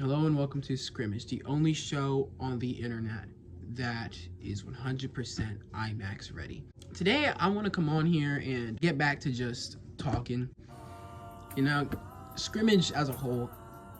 Hello and welcome to Scrimmij, the only show on the internet that is 100% IMAX ready. Today, I want to come on here and get back to just talking. You know, Scrimmij as a whole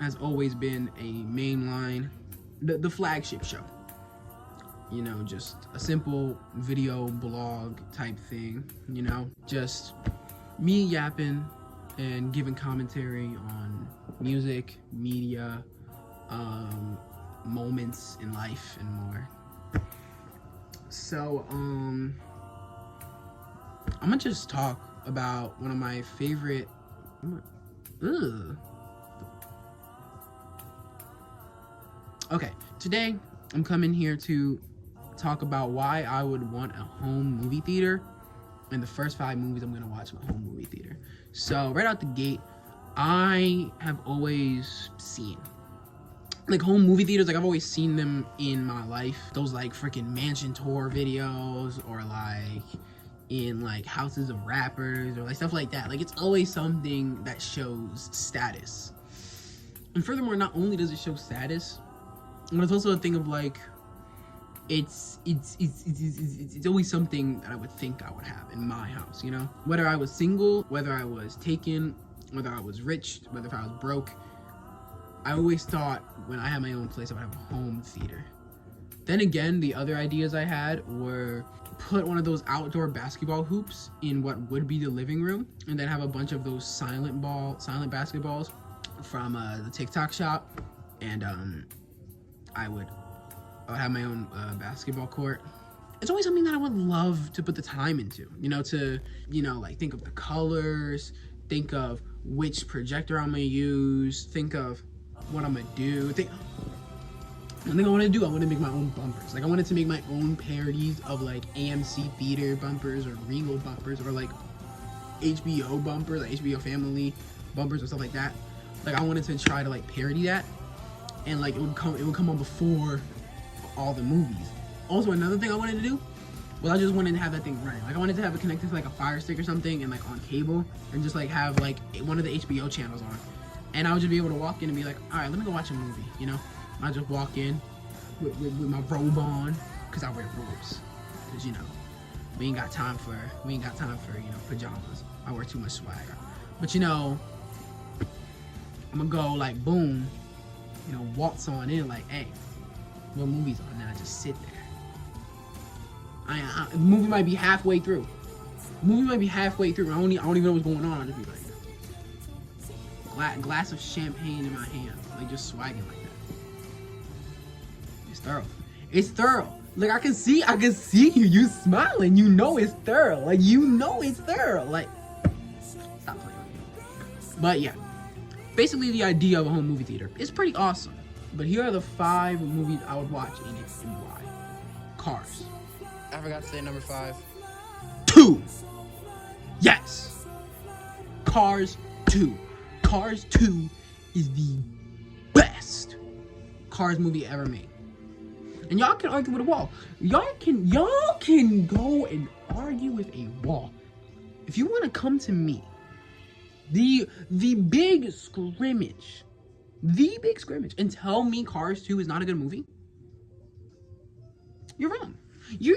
has always been a mainline, the flagship show. You know, just a simple video blog type thing, you know, just me yapping and giving commentary on music, media, moments in life and more. So I'm gonna just talk about one of my favorite okay, today I'm coming here to talk about why I would want a home movie theater and the first 5 movies I'm gonna watch in a home movie theater. So right out the gate, I have always seen like home movie theaters, like I've always seen them in my life. Those like freaking mansion tour videos, or like in like houses of rappers, or like stuff like that. Like it's always something that shows status. And furthermore, not only does it show status, but it's also a thing of like it's always something that I would think I would have in my house, you know? Whether I was single, whether I was taken, whether I was rich, whether if I was broke, I always thought when I had my own place, I would have a home theater. Then again, the other ideas I had were put one of those outdoor basketball hoops in what would be the living room, and then have a bunch of those silent basketballs from the TikTok shop, and I would have my own basketball court. It's always something that I would love to put the time into, you know, to, you know, like think of the colors, think of which projector I'm gonna use, think of what I'm gonna do. I think I want to make my own bumpers. Like I wanted to make my own parodies of like AMC theater bumpers or Regal bumpers or like HBO bumpers, like HBO Family bumpers or stuff like that. Like I wanted to try to like parody that, and like it would come on before all the movies. Also, another thing I wanted to do was I just wanted to have that thing running. Like I wanted to have it connected to like a Fire Stick or something, and like on cable, and just like have like one of the HBO channels on. And I would just be able to walk in and be like, all right, let me go watch a movie, you know? I just walk in with my robe on, because I wear robes. Because, you know, we ain't got time for, you know, pajamas. I wear too much swagger. But, you know, I'm gonna go like, boom, you know, waltz on in like, hey, what movie's on? And then I just sit there. The movie might be halfway through. I don't even know what's going on. I'll just be like, glass of champagne in my hand, like just swagging like that. It's thorough. Like I can see you smiling. You know it's thorough. Like Like stop playing with me. But yeah, basically the idea of a home movie theater is pretty awesome. But here are the 5 movies I would watch in it and why. Cars. I forgot to say number 5. 2. Yes. Cars 2. Cars 2 is the best Cars movie ever made. And y'all can argue with a wall. Y'all can go and argue with a wall. If you want to come to me, the big scrimmage, and tell me Cars 2 is not a good movie, you're wrong. You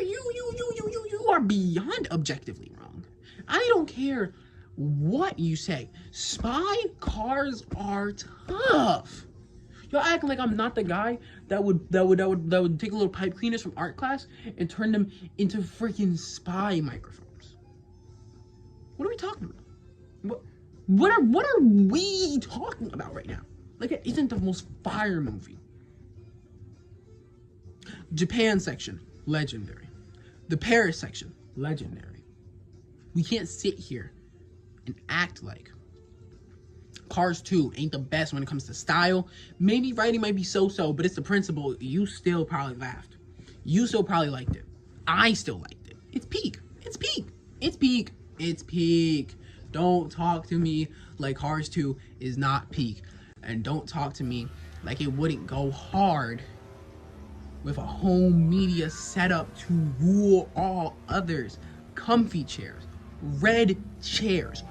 are beyond objectively wrong. I don't care what you say. Spy cars are tough. Y'all acting like I'm not the guy that would take a little pipe cleaners from art class and turn them into freaking spy microphones. What are we talking about? What are we talking about right now? Like it isn't the most fire movie. Japan section, legendary. The Paris section, legendary. We can't sit here and act like Cars 2 ain't the best when it comes to style. Maybe writing might be so-so, but it's the principle. You still probably laughed. You still probably liked it. I still liked it. It's peak. Don't talk to me like Cars 2 is not peak. And don't talk to me like it wouldn't go hard with a home media setup to rule all others. Comfy chairs, red chairs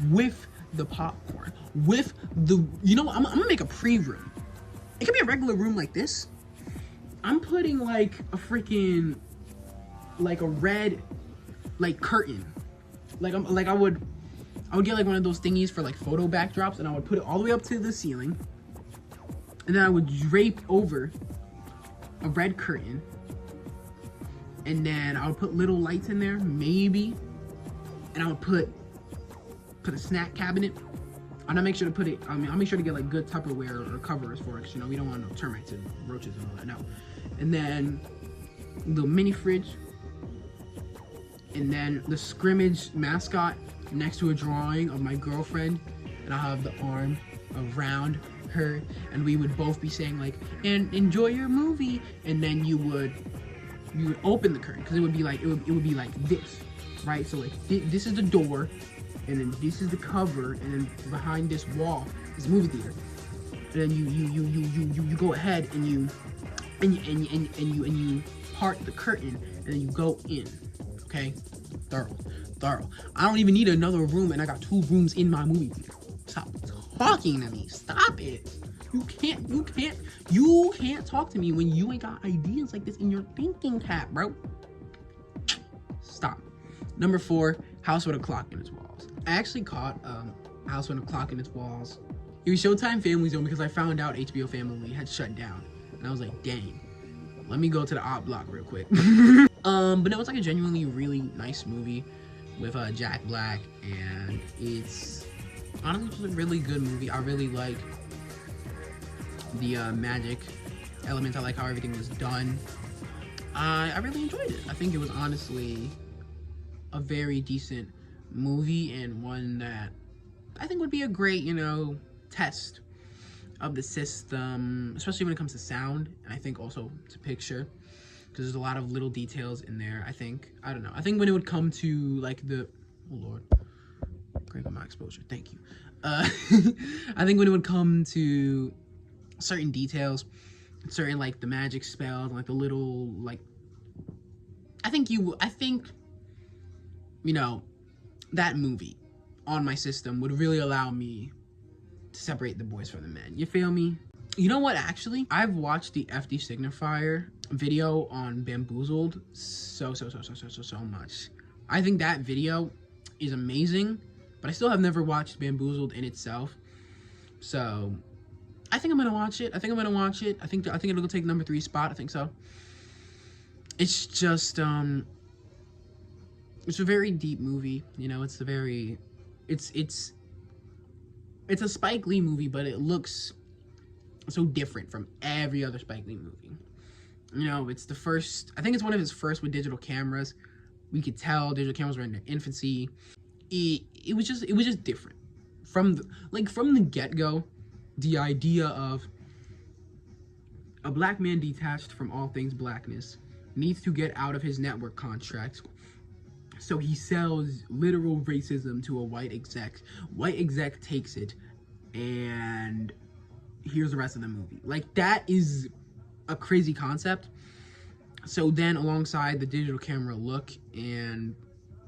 with the popcorn, with the, you know, I'm gonna make a pre-room. It could be a regular room like this. I'm putting like a freaking, like a red, like curtain. Like I would get like one of those thingies for like photo backdrops, and I would put it all the way up to the ceiling. And then I would drape over a red curtain. And then I would put little lights in there, maybe. And I would put a snack cabinet. And I'll make sure to put it, I'll make sure to get like good Tupperware or covers for it, 'cause, you know, we don't want no termites and roaches and all that, no. And then the mini fridge. And then the Scrimmij mascot next to a drawing of my girlfriend. And I'll have the arm around her. And we would both be saying like, and enjoy your movie. And then you would open the curtain, because it would be like, it would be like this, right? So like this is the door, and then this is the cover, and then behind this wall is movie theater. And then you go ahead and you part the curtain, and then you go in. Okay, thorough. I don't even need another room, and I got 2 rooms in my movie theater. Stop talking to me. Stop it. You can't talk to me when you ain't got ideas like this in your thinking cap, bro. Stop. Number 4, House with a Clock in its Walls. I actually caught House with a Clock in its Walls. It was Showtime Family Zone, because I found out HBO Family had shut down, and I was like, dang. Let me go to the op block real quick. But no, it's like a genuinely really nice movie with Jack Black, and it's honestly just a really good movie. I really like the magic elements. I like how everything was done. I really enjoyed it. I think it was honestly a very decent movie, and one that I think would be a great, you know, test of the system, especially when it comes to sound, and I think also to picture, because there's a lot of little details in there. I think when it would come to like the, oh Lord, great on my exposure, thank you. I think when it would come to certain details, certain like the magic spells, like the little like, I think you know, that movie on my system would really allow me to separate the boys from the men. You feel me? You know what, actually? I've watched the FD Signifier video on Bamboozled so much. I think that video is amazing, but I still have never watched Bamboozled in itself. So I think I'm gonna watch it. I think it'll take number 3 spot. I think so. It's just it's a very deep movie. You know, it's a Spike Lee movie, but it looks so different from every other Spike Lee movie. You know, it's the first, I think it's one of his first with digital cameras. We could tell digital cameras were in their infancy. It was just different. From the get-go, the idea of a black man detached from all things blackness needs to get out of his network contract. So he sells literal racism to a white exec. White exec takes it, and here's the rest of the movie. Like, that is a crazy concept. So then, alongside the digital camera look and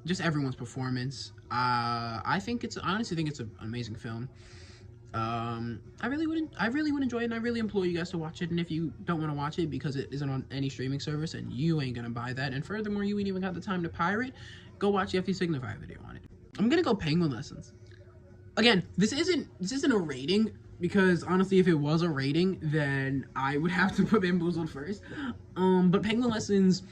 just everyone's performance, I honestly think it's an amazing film. I really would enjoy it, and I really implore you guys to watch it. And if you don't want to watch it because it isn't on any streaming service and you ain't gonna buy that, and furthermore, you ain't even got the time to pirate, go watch the FD Signify video on it. I'm gonna go Penguin Lessons. Again, this isn't a rating, because honestly, if it was a rating, then I would have to put Bamboozled first. But Penguin Lessons,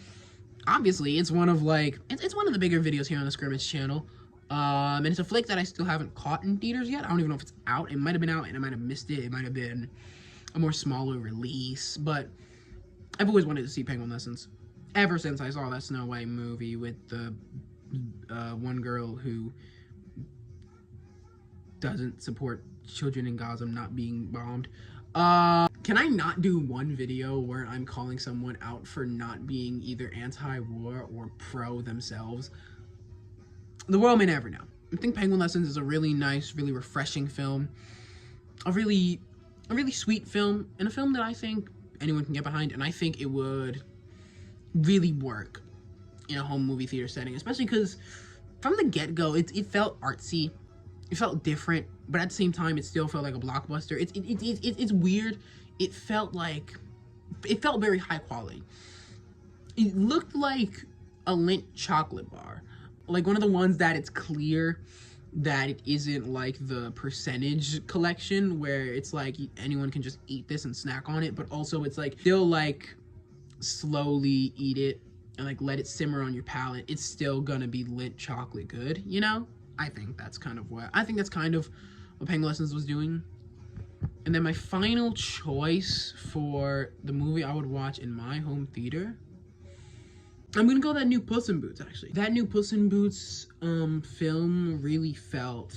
obviously, it's one of the bigger videos here on the Scrimmij channel. And it's a flick that I still haven't caught in theaters yet. I don't even know if it's out. It might have been out and I might have missed it. It might have been a more smaller release, but I've always wanted to see Penguin Lessons ever since I saw that Snow White movie with the one girl who doesn't support children in Gaza not being bombed. Can I not do one video where I'm calling someone out for not being either anti-war or pro themselves? The world may never know. I think Penguin Lessons is a really nice, really refreshing film. A really sweet film, and a film that I think anyone can get behind, and I think it would really work in a home movie theater setting, especially because from the get-go, it felt artsy. It felt different, but at the same time, it still felt like a blockbuster. It's weird. It felt very high quality. It looked like a Lindt chocolate bar, like one of the ones that it's clear that it isn't like the percentage collection where it's like anyone can just eat this and snack on it, but also it's like still like slowly eat it and like let it simmer on your palate. It's still gonna be Lindt chocolate good, you know? I think that's kind of what Penguin Lessons was doing. And then my final choice for the movie I would watch in my home theater, I'm gonna go that new Puss in Boots, actually. That new Puss in Boots film really felt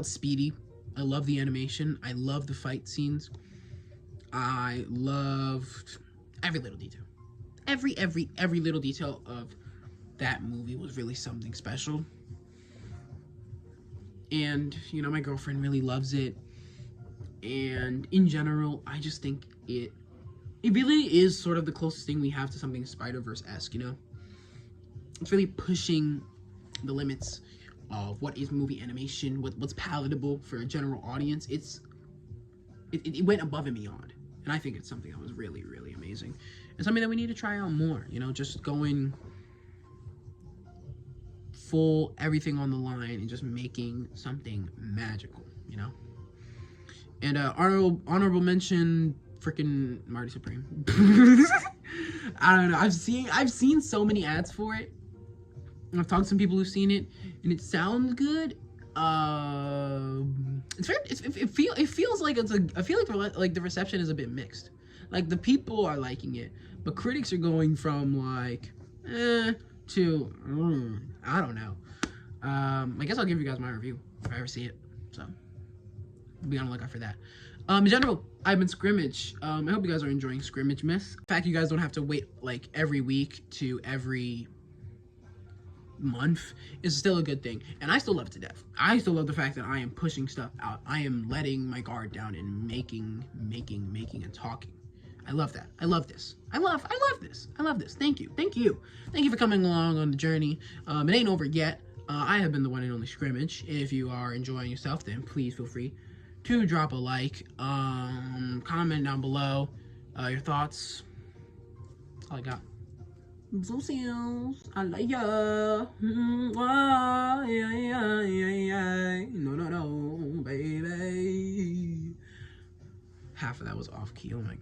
speedy. I love the animation. I love the fight scenes. I loved every little detail. Every little detail of that movie was really something special. And, you know, my girlfriend really loves it. And in general, I just think it really is sort of the closest thing we have to something Spider-Verse-esque, you know? It's really pushing the limits of what is movie animation, what's palatable for a general audience. It went above and beyond. And I think it's something that was really, really amazing. And something that we need to try out more, you know, just going full everything on the line and just making something magical, you know? And honorable mention, freaking Marty Supreme. I don't know. I've seen so many ads for it. I've talked to some people who've seen it, and it sounds good. It feels like I feel like the reception is a bit mixed. Like the people are liking it, but critics are going from like to I don't know. I guess I'll give you guys my review if I ever see it. So be on the lookout for that. In general, I've been Scrimmij. I hope you guys are enjoying Scrimmijmas. The fact you guys don't have to wait like every week to every month is still a good thing, and I still love it to death. I still love the fact that I am pushing stuff out. I am letting my guard down and making and talking. I love that. I love this. I love this. I love this. Thank you for coming along on the journey. It ain't over yet. I have been the one and only Scrimmij. If you are enjoying yourself, then please feel free to drop a like, comment down below your thoughts. That's all I got. I love ya. No, baby. Half of that was off key. Oh my God.